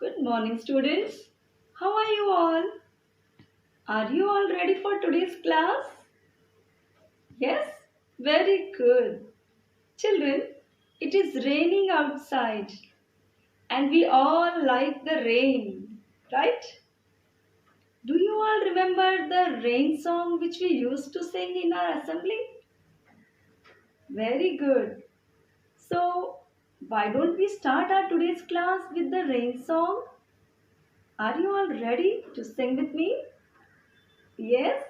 Good morning, students. How are you all? Are you all ready for today's class? Yes? Very good. Children, it is raining outside and we all like the rain, right? Do you all remember the rain song which we used to sing in our assembly? Very good. So, why don't we start our today's class with the rain song? Are you all ready to sing with me? Yes,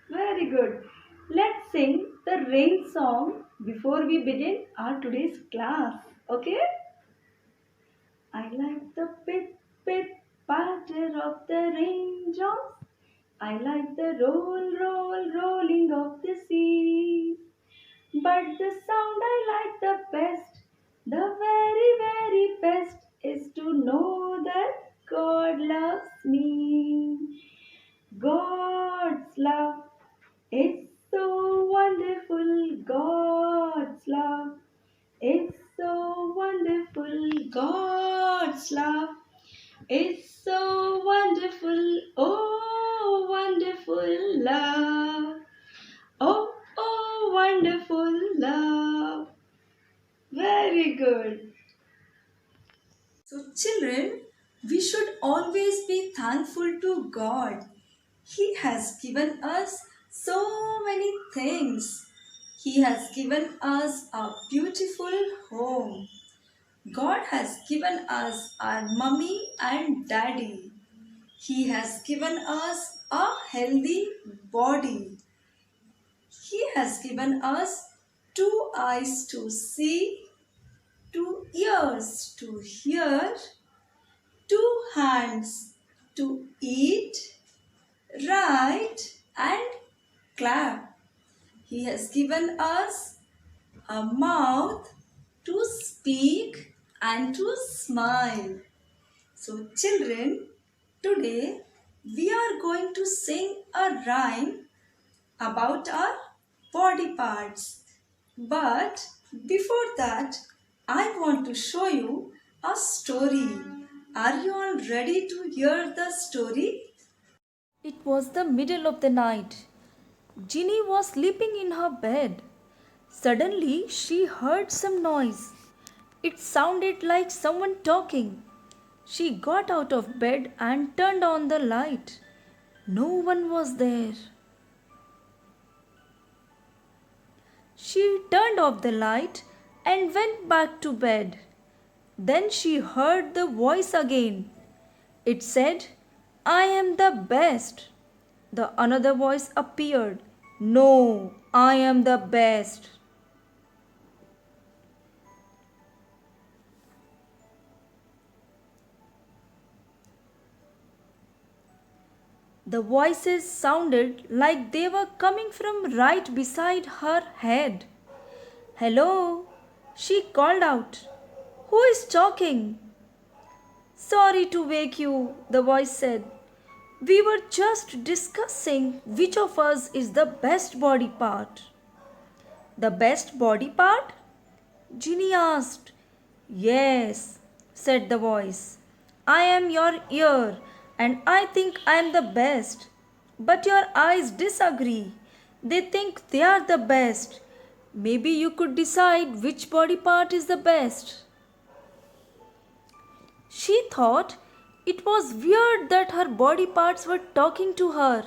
very good. Let's sing the rain song before we begin our today's class. Okay? I like the pit pit patter of the raindrops. I like the rolling of the sea. But the sound I like the best, the very best, is to know that God loves me. God's love is so wonderful. God's love is so wonderful. God's love is so wonderful. Oh, wonderful love. Oh, wonderful love. Very good. So, children, we should always be thankful to God. He has given us so many things. He has given us a beautiful home. God has given us our mummy and daddy. He has given us a healthy body. He has given us two eyes to see, two ears to hear, two hands to eat, write, and clap. He has given us a mouth to speak and to smile. So, children, today we are going to sing a rhyme about our body parts. But before that, I want to show you a story. Are you all ready to hear the story? It was the middle of the night. Ginny was sleeping in her bed. Suddenly, she heard some noise. It sounded like someone talking. She got out of bed and turned on the light. No one was there. She turned off the light and went back to bed. Then she heard the voice again. It said, I am the best. The another voice appeared. No, I am the best. The voices sounded like they were coming from right beside her head. Hello, she called out. Who is talking? Sorry to wake you, the voice said. We were just discussing which of us is the best body part. The best body part? Ginny asked. Yes, said the voice. I am your ear and I think I am the best. But your eyes disagree. They think they are the best. Maybe you could decide which body part is the best. She thought it was weird that her body parts were talking to her,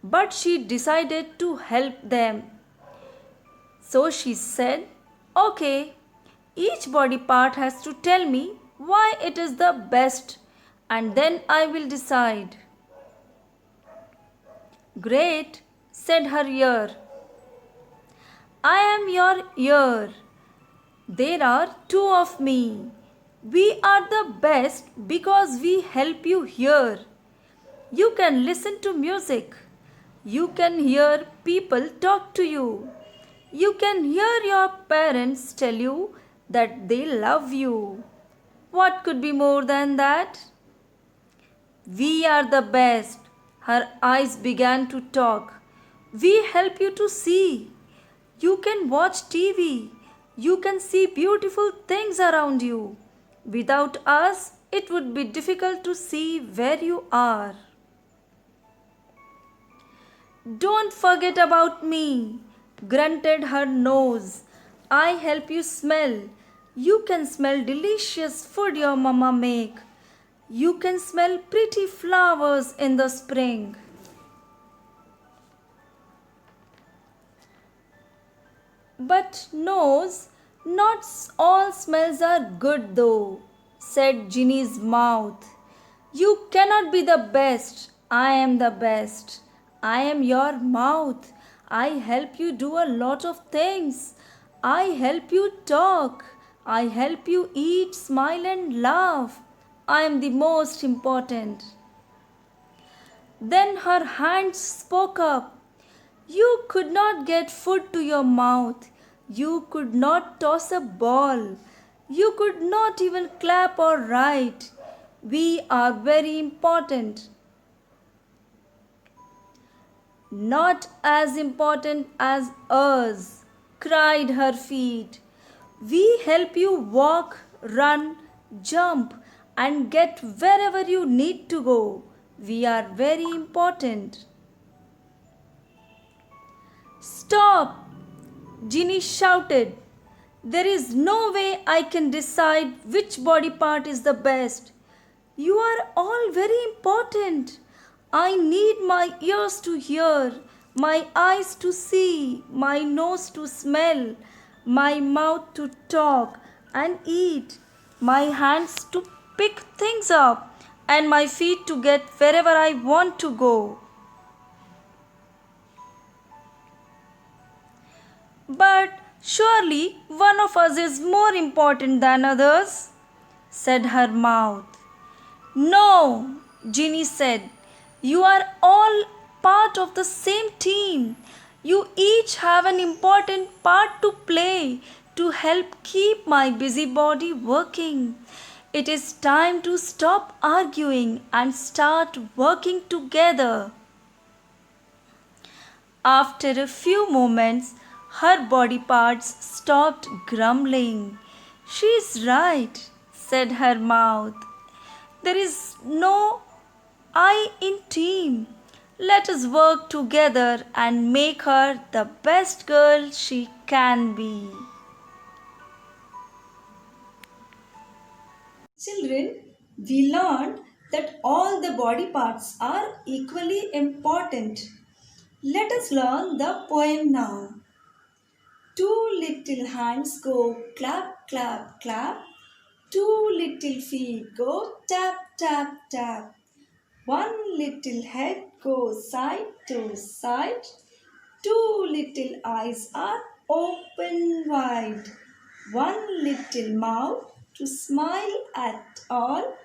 but she decided to help them. So she said, Okay, each body part has to tell me why it is the best, and then I will decide. Great, said her ear. I am your ear. There are two of me. We are the best because we help you hear. You can listen to music. You can hear people talk to you. You can hear your parents tell you that they love you. What could be more than that? We are the best. Her eyes began to talk. We help you to see. You can watch TV. You can see beautiful things around you. Without us, it would be difficult to see where you are. Don't forget about me, grunted her nose. I help you smell. You can smell delicious food your mama make. You can smell pretty flowers in the spring. But nose, not all smells are good though, said Ginny's mouth. You cannot be the best. I am the best. I am your mouth. I help you do a lot of things. I help you talk. I help you eat, smile, and laugh. I am the most important. Then her hands spoke up. You could not get food to your mouth. You could not toss a ball. You could not even clap or write. We are very important. Not as important as us, cried her feet. We help you walk, run, jump, and get wherever you need to go. We are very important. Stop! Ginny shouted. There is no way I can decide which body part is the best. You are all very important. I need my ears to hear, my eyes to see, my nose to smell, my mouth to talk and eat, my hands to pick things up, and my feet to get wherever I want to go. But surely one of us is more important than others, said her mouth. No, Ginny said. You are all part of the same team. You each have an important part to play to help keep my busy body working. It is time to stop arguing and start working together. After a few moments, her body parts stopped grumbling. She's right, said her mouth. There is no I in team. Let us work together and make her the best girl she can be. Children, we learned that all the body parts are equally important. Let us learn the poem now. Two little hands go clap, clap, clap. Two little feet go tap, tap, tap. One little head goes side to side. Two little eyes are open wide. One little mouth to smile at all.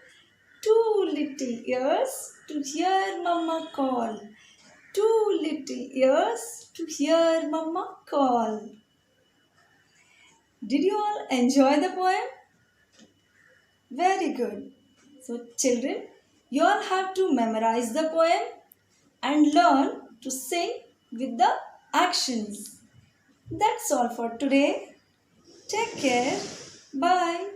Two little ears to hear Mama call. Two little ears to hear Mama call. Did you all enjoy the poem? Very good. So, children, you all have to memorize the poem and learn to sing with the actions. That's all for today. Take care. Bye.